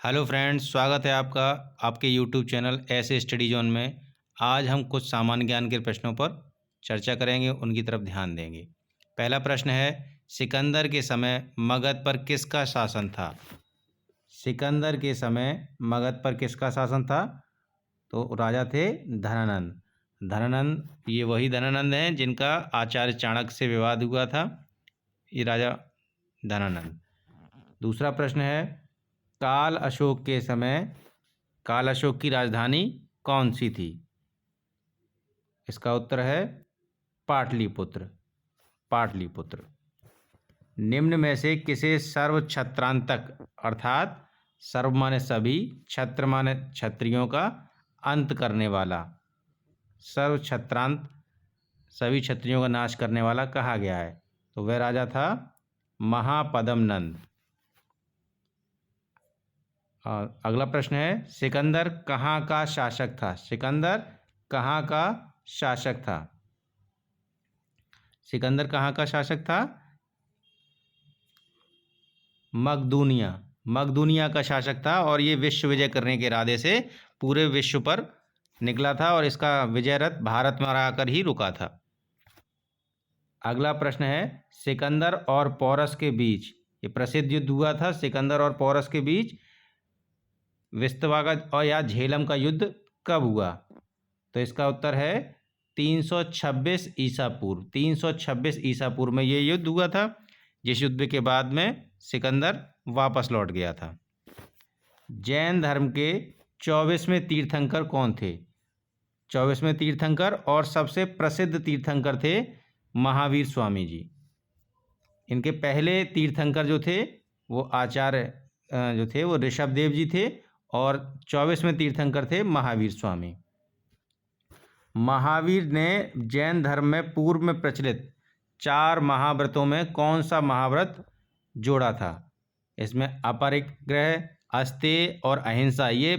Hello friends, स्वागत है आपका आपके यूट्यूब चैनल ऐसे स्टडी जोन में। आज हम कुछ सामान्य ज्ञान के प्रश्नों पर चर्चा करेंगे, उनकी तरफ ध्यान देंगे। पहला प्रश्न है, सिकंदर के समय मगध पर किसका शासन था? सिकंदर के समय मगध पर किसका शासन था? तो राजा थे धनानंद। धनानंद, ये वही धनानंद हैं जिनका आचार्य चाणक्य से विवाद हुआ था। ये राजा धनानंद। दूसरा प्रश्न है, काल अशोक के समय काल अशोक की राजधानी कौन सी थी? इसका उत्तर है पाटलिपुत्र। पाटलिपुत्र। निम्न में से किसे सर्व छत्रांतक अर्थात सर्व माने सभी, छत्र माने क्षत्रियों का अंत करने वाला, सर्व छत्रांत सभी क्षत्रियों का नाश करने वाला कहा गया है? तो वह राजा था महापद्मनंद। अगला प्रश्न है, सिकंदर कहाँ का शासक था? सिकंदर कहाँ का शासक था? सिकंदर कहाँ का शासक था? मकदूनिया। मकदूनिया का शासक था और ये विश्व विजय करने के इरादे से पूरे विश्व पर निकला था और इसका विजय रथ भारत में आकर ही रुका था। अगला प्रश्न है, सिकंदर और पोरस के बीच, ये प्रसिद्ध युद्ध हुआ था सिकंदर और पोरस के बीच, विस्तवा का और या झेलम का युद्ध कब हुआ? तो इसका उत्तर है 326 ईसा पूर्व। 326 ईसा पूर्व में ये युद्ध हुआ था, जिस युद्ध के बाद में सिकंदर वापस लौट गया था। जैन धर्म के 24वें तीर्थंकर कौन थे? 24वें तीर्थंकर और सबसे प्रसिद्ध तीर्थंकर थे महावीर स्वामी जी। इनके पहले तीर्थंकर जो थे वो आचार्य जो थे वो ऋषभ देव जी थे और 24वें तीर्थंकर थे महावीर स्वामी। महावीर ने जैन धर्म में पूर्व में प्रचलित 4 महाव्रतों में कौन सा महाव्रत जोड़ा था? इसमें अपरिग्रह, अस्तेय और अहिंसा, ये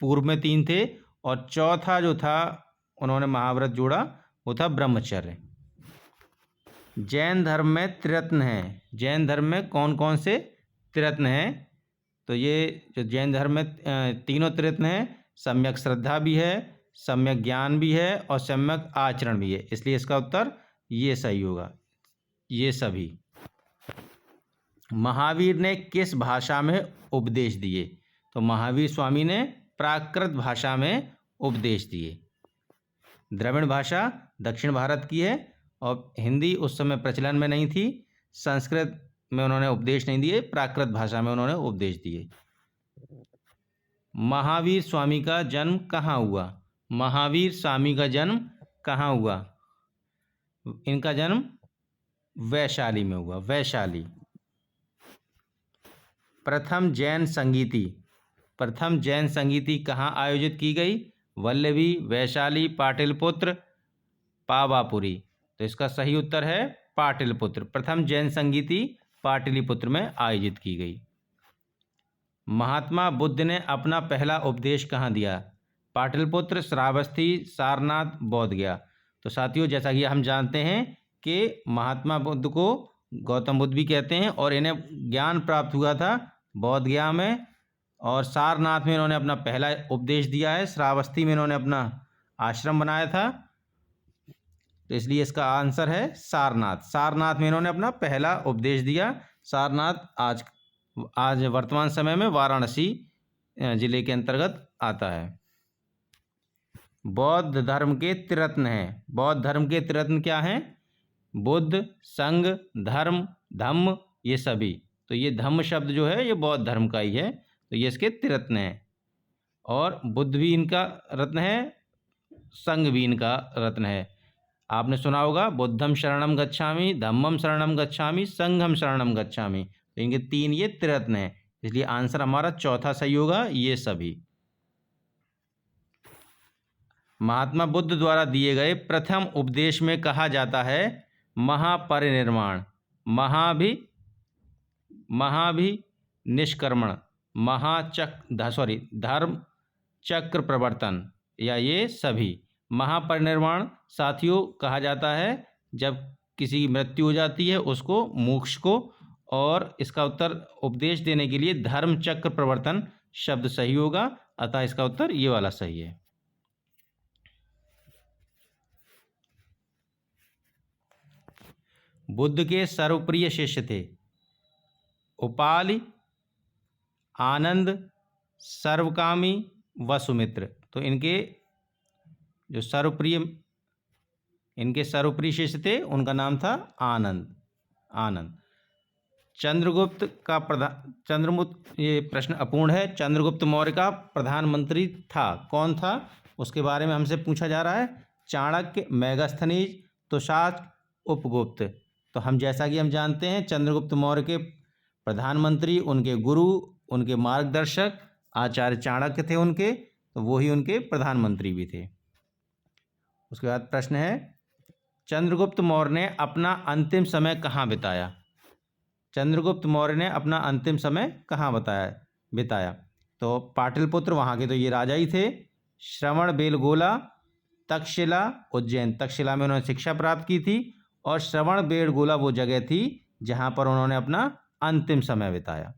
पूर्व में 3 थे और चौथा जो था उन्होंने महाव्रत जोड़ा वो था ब्रह्मचर्य। जैन धर्म में त्रिरत्न हैं। जैन धर्म में कौन कौन से त्रिरत्न हैं? तो ये जो जैन धर्म में तीनों त्रिरत्न हैं, सम्यक श्रद्धा भी है, सम्यक ज्ञान भी है और सम्यक आचरण भी है, इसलिए इसका उत्तर ये सही होगा, ये सभी। महावीर ने किस भाषा में उपदेश दिए? तो महावीर स्वामी ने प्राकृत भाषा में उपदेश दिए। द्रविड़ भाषा दक्षिण भारत की है और हिंदी उस समय प्रचलन में नहीं थी। संस्कृत में उन्होंने उपदेश नहीं दिए, प्राकृत भाषा में उन्होंने उपदेश दिए। महावीर स्वामी का जन्म कहाँ हुआ? महावीर स्वामी का जन्म कहाँ हुआ? इनका जन्म वैशाली में हुआ। वैशाली। प्रथम जैन संगीति कहाँ आयोजित की गई? वल्लभी, वैशाली, पाटलिपुत्र, पावापुरी। तो इसका सही उत्तर है पाटलिपुत्र। प्रथम जैन संगीति पाटलिपुत्र में आयोजित की गई। महात्मा बुद्ध ने अपना पहला उपदेश कहाँ दिया? पाटलिपुत्र, श्रावस्ती, सारनाथ, बोधगया। तो साथियों, जैसा कि हम जानते हैं कि महात्मा बुद्ध को गौतम बुद्ध भी कहते हैं और इन्हें ज्ञान प्राप्त हुआ था बोधगया में और सारनाथ में इन्होंने अपना पहला उपदेश दिया है। श्रावस्ती में इन्होंने अपना आश्रम बनाया था, तो इसलिए इसका आंसर है सारनाथ। सारनाथ में इन्होंने अपना पहला उपदेश दिया। सारनाथ आज वर्तमान समय में वाराणसी जिले के अंतर्गत आता है। बौद्ध धर्म के त्रिरत्न हैं। बौद्ध धर्म के त्रिरत्न क्या हैं? बुद्ध, संघ, धर्म, धम्म, ये सभी। तो ये धम्म शब्द जो है ये बौद्ध धर्म का ही है, तो ये इसके त्रिरत्न हैं। और बुद्ध भी इनका रत्न है, संघ भी इनका रत्न है। आपने सुना होगा, बुद्धम शरणम गच्छामि, धम्मम शरणम गच्छामि, संघम शरणम गच्छामि। तो इनके 3 ये त्रिरत्न हैं, इसलिए आंसर हमारा चौथा सही होगा, ये सभी। महात्मा बुद्ध द्वारा दिए गए प्रथम उपदेश में कहा जाता है महापरिनिर्वाण, महाभिनिष्क्रमण, धर्म चक्र प्रवर्तन, या ये सभी। महापरिनिर्वाण साथियों कहा जाता है जब किसी की मृत्यु हो जाती है, उसको मोक्ष को और इसका उत्तर उपदेश देने के लिए धर्म चक्र प्रवर्तन शब्द सही होगा, अतः इसका उत्तर ये वाला सही है। बुद्ध के सर्वप्रिय शिष्य थे उपालि, आनंद, सर्वकामी, वसुमित्र। तो इनके सर्वप्रिय शिष्य थे उनका नाम था आनंद। ये प्रश्न अपूर्ण है। चंद्रगुप्त मौर्य का प्रधानमंत्री था, कौन था, उसके बारे में हमसे पूछा जा रहा है। चाणक्य, मेगास्थनीज, तुशाक, उपगुप्त। तो हम जैसा कि हम जानते हैं चंद्रगुप्त मौर्य के प्रधानमंत्री, उनके गुरु, उनके मार्गदर्शक आचार्य चाणक्य थे उनके, तो वो ही उनके प्रधानमंत्री भी थे। उसके बाद प्रश्न है चंद्रगुप्त मौर्य ने अपना अंतिम समय कहाँ बिताया? चंद्रगुप्त मौर्य ने अपना अंतिम समय कहाँ बिताया? तो पाटलिपुत्र, वहाँ के तो ये राजा ही थे। श्रवणबेलगोला, तक्षशिला, उज्जैन। तक्षशिला में उन्होंने शिक्षा प्राप्त की थी और श्रवणबेलगोला वो जगह थी जहाँ पर उन्होंने अपना अंतिम समय बिताया।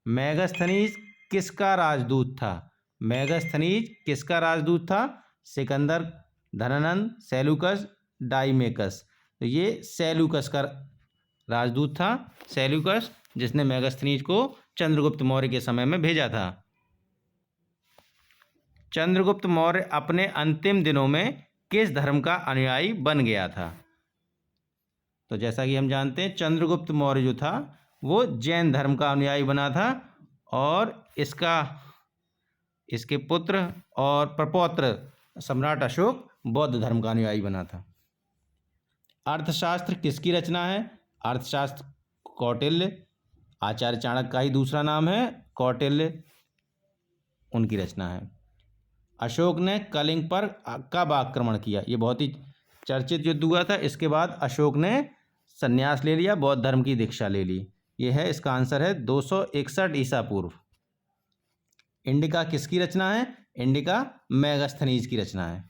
मेगास्थनीज किसका राजदूत था? मेगास्थनीज किसका राजदूत था? सिकंदर, धनानंद, सेल्यूकस, डाइमेकस। तो ये सेल्यूकस का राजदूत था, सेल्यूकस, जिसने मेगास्थनीज को चंद्रगुप्त मौर्य के समय में भेजा था। चंद्रगुप्त मौर्य अपने अंतिम दिनों में किस धर्म का अनुयायी बन गया था? तो जैसा कि हम जानते हैं चंद्रगुप्त मौर्य जो था वो जैन धर्म का अनुयायी बना था और इसके पुत्र और प्रपौत्र सम्राट अशोक बौद्ध धर्म का अनुयायी बना था। अर्थशास्त्र किसकी रचना है? अर्थशास्त्र कौटिल्य, आचार्य चाणक्य का ही दूसरा नाम है कौटिल्य, उनकी रचना है। अशोक ने कलिंग पर कब आक्रमण किया? ये बहुत ही चर्चित युद्ध हुआ था। इसके बाद अशोक ने संन्यास ले लिया, बौद्ध धर्म की दीक्षा ले ली। ये है, इसका आंसर है 261 ईसा पूर्व। इंडिका किसकी रचना है? इंडिका मेगास्थनीज की रचना है।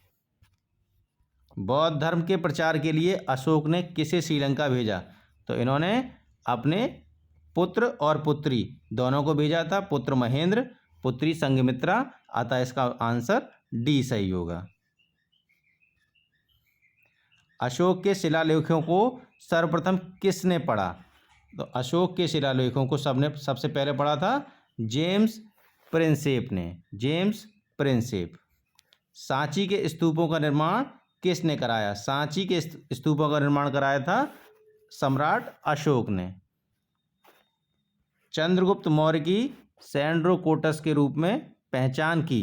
बौद्ध धर्म के प्रचार के लिए अशोक ने किसे श्रीलंका भेजा? तो इन्होंने अपने पुत्र और पुत्री दोनों को भेजा था, पुत्र महेंद्र, पुत्री संघमित्रा, अतः इसका आंसर डी सही होगा। अशोक के शिलालेखों को सर्वप्रथम किसने पढ़ा? तो अशोक के शिलालेखों को सबसे पहले पढ़ा था जेम्स प्रिंसेप ने, जेम्स प्रिंसेप। सांची के स्तूपों का निर्माण किसने कराया? सांची के स्तूपों का निर्माण कराया था सम्राट अशोक ने। चंद्रगुप्त मौर्य की सैंड्रोकोटस के रूप में पहचान की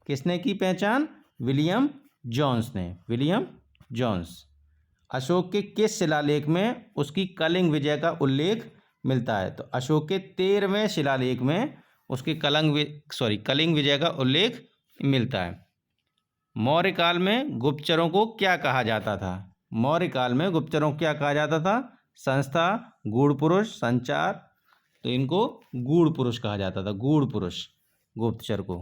किसने की पहचान? विलियम जोन्स ने, विलियम जोन्स। अशोक के किस शिलालेख में उसकी कलिंग विजय का उल्लेख मिलता है? तो अशोक के 13वें शिलालेख में उसके कलिंग विजय का उल्लेख मिलता है। मौर्य काल में गुप्तचरों को क्या कहा जाता था? मौर्य काल में गुप्तचरों को क्या कहा जाता था? संस्था, गूढ़ पुरुष, संचार। तो इनको गूढ़ पुरुष कहा जाता था, गूढ़ पुरुष गुप्तचर को।